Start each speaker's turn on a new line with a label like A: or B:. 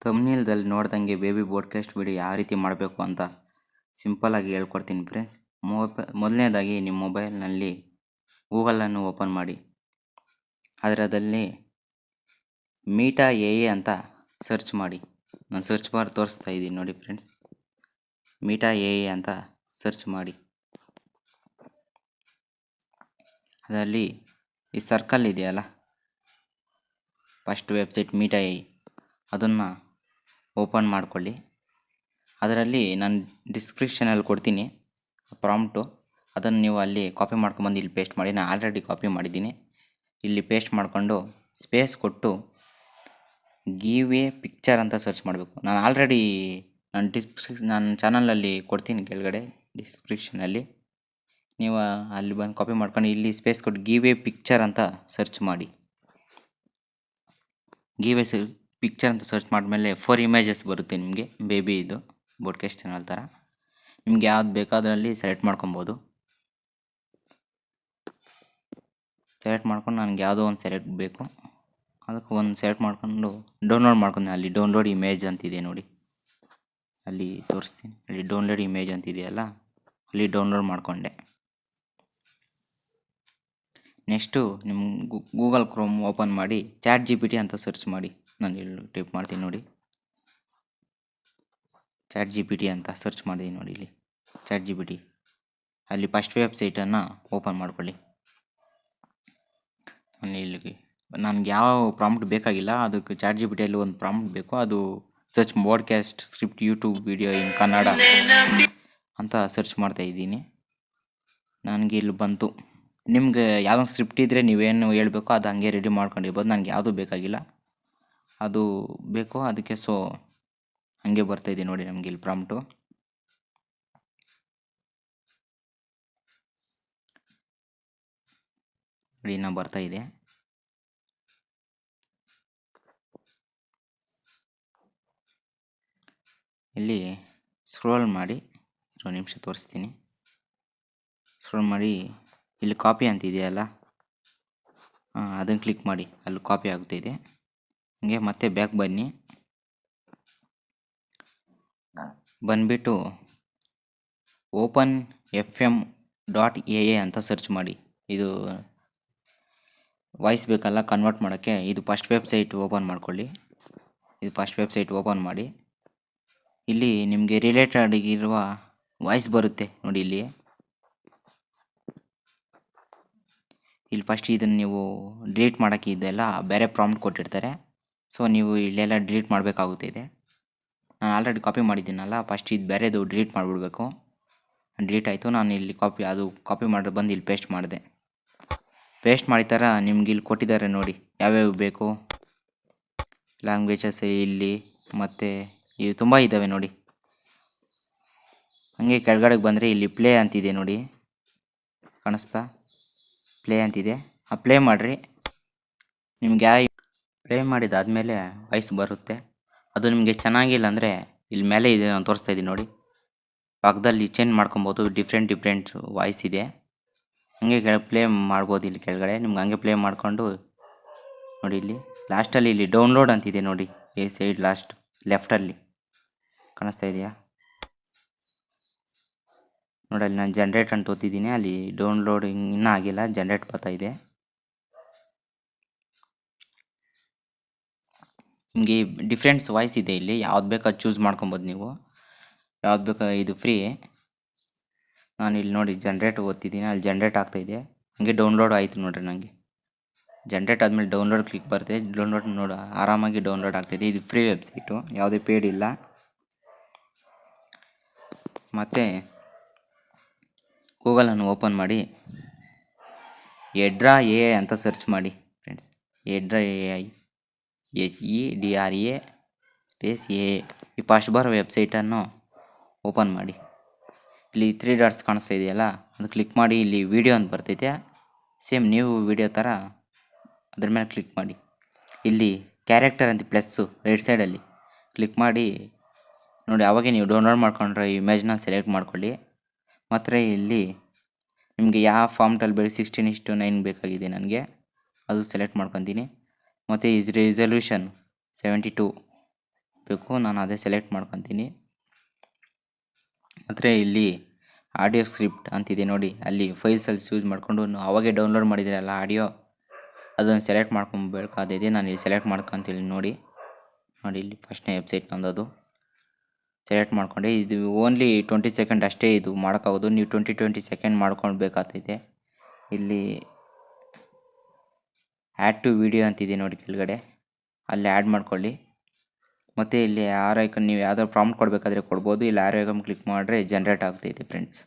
A: ಥಂಬ್ನೇಲ್ದಲ್ಲಿ ನೋಡ್ದಂಗೆ baby ಬೋಡ್ಕಾಸ್ಟ್ video ಯಾವ ರೀತಿ ಮಾಡಬೇಕು ಅಂತ ಸಿಂಪಲ್ಲಾಗಿ ಹೇಳ್ಕೊಡ್ತೀನಿ ಫ್ರೆಂಡ್ಸ್. ಮೊದಲನೇದಾಗಿ ನಿಮ್ಮ ಮೊಬೈಲ್ನಲ್ಲಿ ಗೂಗಲನ್ನು ಓಪನ್ ಮಾಡಿ. ಅದರಲ್ಲಿ ಮೀಟಾ ಎ ಅಂತ ಸರ್ಚ್ ಮಾಡಿ. ನಾನು ಸರ್ಚ್ ಬಾರ್ ತೋರಿಸ್ತಾ ಇದ್ದೀನಿ ನೋಡಿ ಫ್ರೆಂಡ್ಸ್. ಮೀಟಾ ಎ ಅಂತ ಸರ್ಚ್ ಮಾಡಿ. ಅದರಲ್ಲಿ ಈ ಸರ್ಕಲ್ ಇದೆಯಲ್ಲ, ಫಸ್ಟ್ ವೆಬ್ಸೈಟ್ ಮೀಟಾ ಎ, ಅದನ್ನು ಓಪನ್ ಮಾಡಿಕೊಳ್ಳಿ. ಅದರಲ್ಲಿ ನಾನು ಡಿಸ್ಕ್ರಿಪ್ಷನಲ್ಲಿ ಕೊಡ್ತೀನಿ ಪ್ರಾಂಪ್ಟು, ಅದನ್ನು ನೀವು ಅಲ್ಲಿ ಕಾಪಿ ಮಾಡ್ಕೊಂಬಂದು ಇಲ್ಲಿ ಪೇಸ್ಟ್ ಮಾಡಿ. ನಾನು ಆಲ್ರೆಡಿ ಕಾಪಿ ಮಾಡಿದ್ದೀನಿ. ಇಲ್ಲಿ ಪೇಸ್ಟ್ ಮಾಡಿಕೊಂಡು ಸ್ಪೇಸ್ ಕೊಟ್ಟು ಗಿವ್ ಎ ಪಿಕ್ಚರ್ ಅಂತ ಸರ್ಚ್ ಮಾಡಬೇಕು. ನಾನು ಆಲ್ರೆಡಿ ನನ್ನ ಚಾನಲಲ್ಲಿ ಕೊಡ್ತೀನಿ ಕೆಳಗಡೆ ಡಿಸ್ಕ್ರಿಪ್ಷನಲ್ಲಿ. ನೀವು ಅಲ್ಲಿ ಬಂದು ಕಾಪಿ ಮಾಡ್ಕೊಂಡು ಇಲ್ಲಿ ಸ್ಪೇಸ್ ಕೊಟ್ಟು ಗಿವ್ ಎ ಪಿಕ್ಚರ್ ಅಂತ ಸರ್ಚ್ ಮಾಡಿ. ಗಿವ್ ಎ ಪಿಕ್ಚರ್ ಅಂತ ಸರ್ಚ್ ಮಾಡಿದ್ಮೇಲೆ 4 ಇಮೇಜಸ್ ಬರುತ್ತೆ ನಿಮಗೆ. ಬೇಬಿ ಇದು ಬೋಡ್ಕಾಸ್ಟ್ ಚಾನಲ್ ಥರ. ನಿಮ್ಗೆ ಯಾವ್ದು ಬೇಕೋ ಅದರಲ್ಲಿ ಸೆಲೆಕ್ಟ್ ಮಾಡ್ಕೊಬೋದು. ಸೆಲೆಕ್ಟ್ ಮಾಡ್ಕೊಂಡು ನನಗೆ ಯಾವುದೋ ಒಂದು ಸೆಲೆಕ್ಟ್ ಬೇಕು, ಅದಕ್ಕೆ ಒಂದು ಸೆಲೆಕ್ಟ್ ಮಾಡ್ಕೊಂಡು ಡೌನ್ಲೋಡ್ ಮಾಡ್ಕೊಂಡು ಅಲ್ಲಿ ಡೌನ್ಲೋಡ್ ಇಮೇಜ್ ಅಂತಿದೆ ನೋಡಿ, ಅಲ್ಲಿ ತೋರಿಸ್ತೀನಿ. ಅಲ್ಲಿ ಡೌನ್ಲೋಡ್ ಇಮೇಜ್ ಅಂತಿದೆಯಲ್ಲ, ಅಲ್ಲಿ ಡೌನ್ಲೋಡ್ ಮಾಡಿಕೊಂಡೆ. ನೆಕ್ಸ್ಟು ನಿಮ್ಮ ಗೂಗಲ್ ಕ್ರೋಮ್ ಓಪನ್ ಮಾಡಿ ChatGPT ಅಂತ ಸರ್ಚ್ ಮಾಡಿ. ನಾನು ಇಲ್ಲಿ ಟೈಪ್ ಮಾಡ್ತೀನಿ ನೋಡಿ, ChatGPT ಅಂತ ಸರ್ಚ್ ಮಾಡಿದ್ದೀನಿ ನೋಡಿ. ಇಲ್ಲಿ ChatGPT, ಅಲ್ಲಿ ಫಸ್ಟ್ ವೆಬ್ಸೈಟನ್ನು ಓಪನ್ ಮಾಡ್ಕೊಳ್ಳಿ. ನನಗೆ ಯಾವ ಪ್ರಾಂಪ್ಟ್ ಬೇಕಾಗಿಲ್ಲ, ಅದಕ್ಕೆ ChatGPTಯಲ್ಲಿ ಒಂದು ಪ್ರಾಂಪ್ಟ್ ಬೇಕು. ಅದು search podcast script YouTube video in Kannada ಅಂತ ಸರ್ಚ್ ಮಾಡ್ತಾ ಇದ್ದೀನಿ. ನನಗೆ ಇಲ್ಲಿ ಬಂತು. ನಿಮ್ಗೆ ಯಾವುದೋ ಸ್ಕ್ರಿಪ್ಟ್ ಇದ್ದರೆ ನೀವೇನು ಹೇಳಬೇಕು ಅದು ಹಂಗೆ ರೆಡಿ ಮಾಡ್ಕೊಂಡಿರ್ಬೋದು. ನನಗೆ ಯಾವುದೂ ಬೇಕಾಗಿಲ್ಲ, ಅದು ಬೇಕು, ಅದಕ್ಕೆ ಸೊ ಹಂಗೆ ಬರ್ತಾಯಿದೆ ನೋಡಿ ನಮಗೆ ಇಲ್ಲಿ ಪ್ರಾಂಪ್ಟು. ಇನ್ನೂ ಬರ್ತಾಯಿದೆ. ಇಲ್ಲಿ ಸ್ಕ್ರೋಲ್ ಮಾಡಿ, 1 ನಿಮಿಷ ತೋರಿಸ್ತೀನಿ. ಸ್ಕ್ರೋಲ್ ಮಾಡಿ ಇಲ್ಲಿ ಕಾಪಿ ಅಂತ ಇದೆಯಲ್ಲ, ಅದನ್ನು ಕ್ಲಿಕ್ ಮಾಡಿ. ಅಲ್ಲಿ ಕಾಪಿ ಆಗ್ತಾಯಿದೆ. ಹಂಗೆ ಮತ್ತೆ ಬ್ಯಾಕ್ ಬನ್ನಿ. ಬಂದುಬಿಟ್ಟು openfm.aa ಅಂತ ಸರ್ಚ್ ಮಾಡಿ. ಇದು ವಾಯ್ಸ್ ಬೇಕಲ್ಲ ಕನ್ವರ್ಟ್ ಮಾಡೋಕ್ಕೆ. ಇದು ಫಸ್ಟ್ ವೆಬ್ಸೈಟ್ ಓಪನ್ ಮಾಡ್ಕೊಳ್ಳಿ. ಇದು ಫಸ್ಟ್ ವೆಬ್ಸೈಟ್ ಓಪನ್ ಮಾಡಿ. ಇಲ್ಲಿ ನಿಮಗೆ ರಿಲೇಟೆಡ್ ಇರುವ ವಾಯ್ಸ್ ಬರುತ್ತೆ ನೋಡಿ. ಇಲ್ಲಿ ಫಸ್ಟ್ ಇದನ್ನು ನೀವು ಡಿಲೀಟ್ ಮಾಡೋಕ್ಕೆ ಇದೆಲ್ಲ ಬೇರೆ ಪ್ರಾಂಪ್ಟ್ ಕೊಟ್ಟಿರ್ತಾರೆ. ಸೊ ನೀವು ಇಲ್ಲೆಲ್ಲ ಡಿಲೀಟ್ ಮಾಡಬೇಕಾಗುತ್ತೆ. ನಾನು ಆಲ್ರೆಡಿ ಕಾಪಿ ಮಾಡಿದ್ದೀನಲ್ಲ, ಫಸ್ಟ್ ಇದು ಬೇರೆದು ಡಿಲೀಟ್ ಮಾಡಿಬಿಡ್ಬೇಕು. ಡಿಲೀಟ್ ಆಯಿತು. ನಾನು ಇಲ್ಲಿ ಕಾಪಿ ಮಾಡಿ ಬಂದು ಇಲ್ಲಿ ಪೇಸ್ಟ್ ಮಾಡಿದೆ. ಪೇಸ್ಟ್ ಮಾಡಿದ ಥರ ನಿಮ್ಗೆ ಇಲ್ಲಿ ಕೊಟ್ಟಿದ್ದಾರೆ ನೋಡಿ ಯಾವ್ಯಾವ ಬೇಕು ಲ್ಯಾಂಗ್ವೇಜಸ್ ಇಲ್ಲಿ, ಮತ್ತು ಇವು ತುಂಬ ಇದ್ದಾವೆ ನೋಡಿ. ಹಾಗೆ ಕೆಳಗಡೆಗೆ ಬಂದರೆ ಇಲ್ಲಿ ಪ್ಲೇ ಅಂತಿದೆ ನೋಡಿ, ಕಾಣಿಸ್ತಾ? ಪ್ಲೇ ಅಂತಿದೆ. ಪ್ಲೇ ಮಾಡಿರಿ. ನಿಮ್ಗೆ ಪ್ಲೇ ಮಾಡಿದಾದಮೇಲೆ ವಾಯ್ಸ್ ಬರುತ್ತೆ. ಅದು ನಿಮಗೆ ಚೆನ್ನಾಗಿಲ್ಲ ಅಂದರೆ ಇಲ್ಲಿ ಮೇಲೆ ಇದೆ, ನಾನು ತೋರಿಸ್ತಾ ಇದ್ದೀನಿ ನೋಡಿ, ಪಕ್ಕದಲ್ಲಿ ಚೇಂಜ್ ಮಾಡ್ಕೊಬೋದು. ಡಿಫ್ರೆಂಟ್ ವಾಯ್ಸ್ ಇದೆ. ಹಾಗೆ ಪ್ಲೇ ಮಾಡ್ಬೋದು ಇಲ್ಲಿ ಕೆಳಗಡೆ. ನಿಮ್ಗೆ ಹಂಗೆ ಪ್ಲೇ ಮಾಡಿಕೊಂಡು ನೋಡಿ, ಇಲ್ಲಿ ಲಾಸ್ಟಲ್ಲಿ ಇಲ್ಲಿ ಡೌನ್ಲೋಡ್ ಅಂತಿದೆ ನೋಡಿ, ಈ ಸೈಡ್ ಲಾಸ್ಟ್ ಲೆಫ್ಟಲ್ಲಿ ಕಾಣಿಸ್ತಾ ಇದೆಯಾ ನೋಡಿ. ಅಲ್ಲಿ ನಾನು ಜನ್ರೇಟ್ ಅಂತ ಓದ್ತಿದ್ದೀನಿ, ಅಲ್ಲಿ ಡೌನ್ಲೋಡ್ ಇನ್ನೂ ಆಗಿಲ್ಲ, ಜನ್ರೇಟ್ ಬರ್ತಾ ಇದೆ. ನಿಮಗೆ ಡಿಫ್ರೆಂಟ್ಸ್ ವಾಯ್ಸ್ ಇದೆ ಇಲ್ಲಿ, ಯಾವ್ದು ಬೇಕು ಅದು ಚೂಸ್ ಮಾಡ್ಕೊಬೋದು ನೀವು. ಯಾವ್ದು ಬೇಕು, ಇದು ಫ್ರೀ. ನಾನು ಇಲ್ಲಿ ನೋಡಿ ಜನ್ರೇಟ್ ಓದ್ತಿದ್ದೀನಿ, ಅಲ್ಲಿ ಜನ್ರೇಟ್ ಆಗ್ತಾಯಿದೆ. ಹಾಗೆ ಡೌನ್ಲೋಡ್ ಆಯಿತು ನೋಡಿರಿ. ನನಗೆ ಜನ್ರೇಟ್ ಆದಮೇಲೆ ಡೌನ್ಲೋಡ್ ಕ್ಲಿಕ್ ಬರುತ್ತೆ. ಡೌನ್ಲೋಡ್ ನೋಡಿ ಆರಾಮಾಗಿ ಡೌನ್ಲೋಡ್ ಆಗ್ತಾಯಿದೆ. ಇದು ಫ್ರೀ ವೆಬ್ಸೈಟು, ಯಾವುದೇ ಪೇಡ್ ಇಲ್ಲ. ಮತ್ತು ಗೂಗಲನ್ನು ಓಪನ್ ಮಾಡಿ ಎಡ್ರಾ AI ಅಂತ ಸರ್ಚ್ ಮಾಡಿ friends. Hedra AI, HEDRA space AA. ಈ ಫಸ್ಟ್ ಬರೋ ವೆಬ್ಸೈಟನ್ನು ಓಪನ್ ಮಾಡಿ. ಇಲ್ಲಿ 3 ಡಾಟ್ಸ್ ಕಾಣಿಸ್ತಾ ಇದೆಯಲ್ಲ, ಅದು ಕ್ಲಿಕ್ ಮಾಡಿ. ಇಲ್ಲಿ ವಿಡಿಯೋ ಅಂತ ಬರ್ತೈತೆ, ಸೇಮ್ ನೀವು ವಿಡಿಯೋ ಥರ ಅದ್ರ ಮೇಲೆ ಕ್ಲಿಕ್ ಮಾಡಿ. ಇಲ್ಲಿ ಕ್ಯಾರೆಕ್ಟರ್ ಅಂತ ಪ್ಲಸ್ಸು ರೈಟ್ ಸೈಡಲ್ಲಿ ಕ್ಲಿಕ್ ಮಾಡಿ ನೋಡಿ. ಅವಾಗೆ ನೀವು ಡೌನ್ಲೋಡ್ ಮಾಡ್ಕೊಂಡ್ರೆ ಇಮೇಜ್ನ ಸೆಲೆಕ್ಟ್ ಮಾಡ್ಕೊಳ್ಳಿ. ಮತ್ತು ಇಲ್ಲಿ ನಿಮಗೆ ಯಾವ ಫಾರ್ಮ್ಟಲ್ಲಿ ಬೇಕು, 16:9 ಬೇಕಾಗಿದೆ ನನಗೆ, ಅದು ಸೆಲೆಕ್ಟ್ ಮಾಡ್ಕೊತೀನಿ. ಮತ್ತು ರೆಸಲ್ಯೂಷನ್ 72 ಬೇಕು, ನಾನು ಅದೇ ಸೆಲೆಕ್ಟ್ ಮಾಡ್ಕೊತೀನಿ. ಮತ್ತು ಇಲ್ಲಿ ಆಡಿಯೋ ಸ್ಕ್ರಿಪ್ಟ್ ಅಂತಿದೆ ನೋಡಿ, ಅಲ್ಲಿ ಫೈಲ್ಸಲ್ಲಿ ಯೂಸ್ ಮಾಡಿಕೊಂಡು ಅವಾಗೇ ಡೌನ್ಲೋಡ್ ಮಾಡಿದ್ದೀರಲ್ಲ ಆಡಿಯೋ, ಅದನ್ನು ಸೆಲೆಕ್ಟ್ ಮಾಡ್ಕೊಬೇಕಾದಿದೆ. ನಾನು ಇಲ್ಲಿ ಸೆಲೆಕ್ಟ್ ಮಾಡ್ಕೊತೀನಿ ನೋಡಿ ಇಲ್ಲಿ ಫಸ್ಟ್ನೇ ವೆಬ್ಸೈಟ್ ನಂದದು ಸೆಲೆಕ್ಟ್ ಮಾಡ್ಕೊಂಡೆ. ಇದು ಓನ್ಲಿ 20 ಸೆಕೆಂಡ್ ಅಷ್ಟೇ ಇದು ಮಾಡೋಕ್ಕಾಗೋದು. ನೀವು 20 ಸೆಕೆಂಡ್ ಮಾಡ್ಕೊಳ್ಬೇಕಾಗ್ತೈತೆ. ಇಲ್ಲಿ ಆ್ಯಡ್ ಟು ವಿಡಿಯೋ ಅಂತಿದೆ ನೋಡಿ ಕೆಳಗಡೆ, ಅಲ್ಲಿ ಆ್ಯಡ್ ಮಾಡ್ಕೊಳ್ಳಿ. ಮತ್ತು ಇಲ್ಲಿ ಆರ್ ಐಕನ್ ನೀವು ಯಾವ್ದಾದ್ರು ಪ್ರಾಂಪ್ಟ್ ಕೊಡಬೇಕಾದ್ರೆ ಕೊಡ್ಬೋದು. ಇಲ್ಲಿ ಆರ್ ಐಕನ್ ಕ್ಲಿಕ್ ಮಾಡಿದ್ರೆ ಜನ್ರೇಟ್ ಆಗ್ತೈತೆ ಫ್ರೆಂಡ್ಸ್.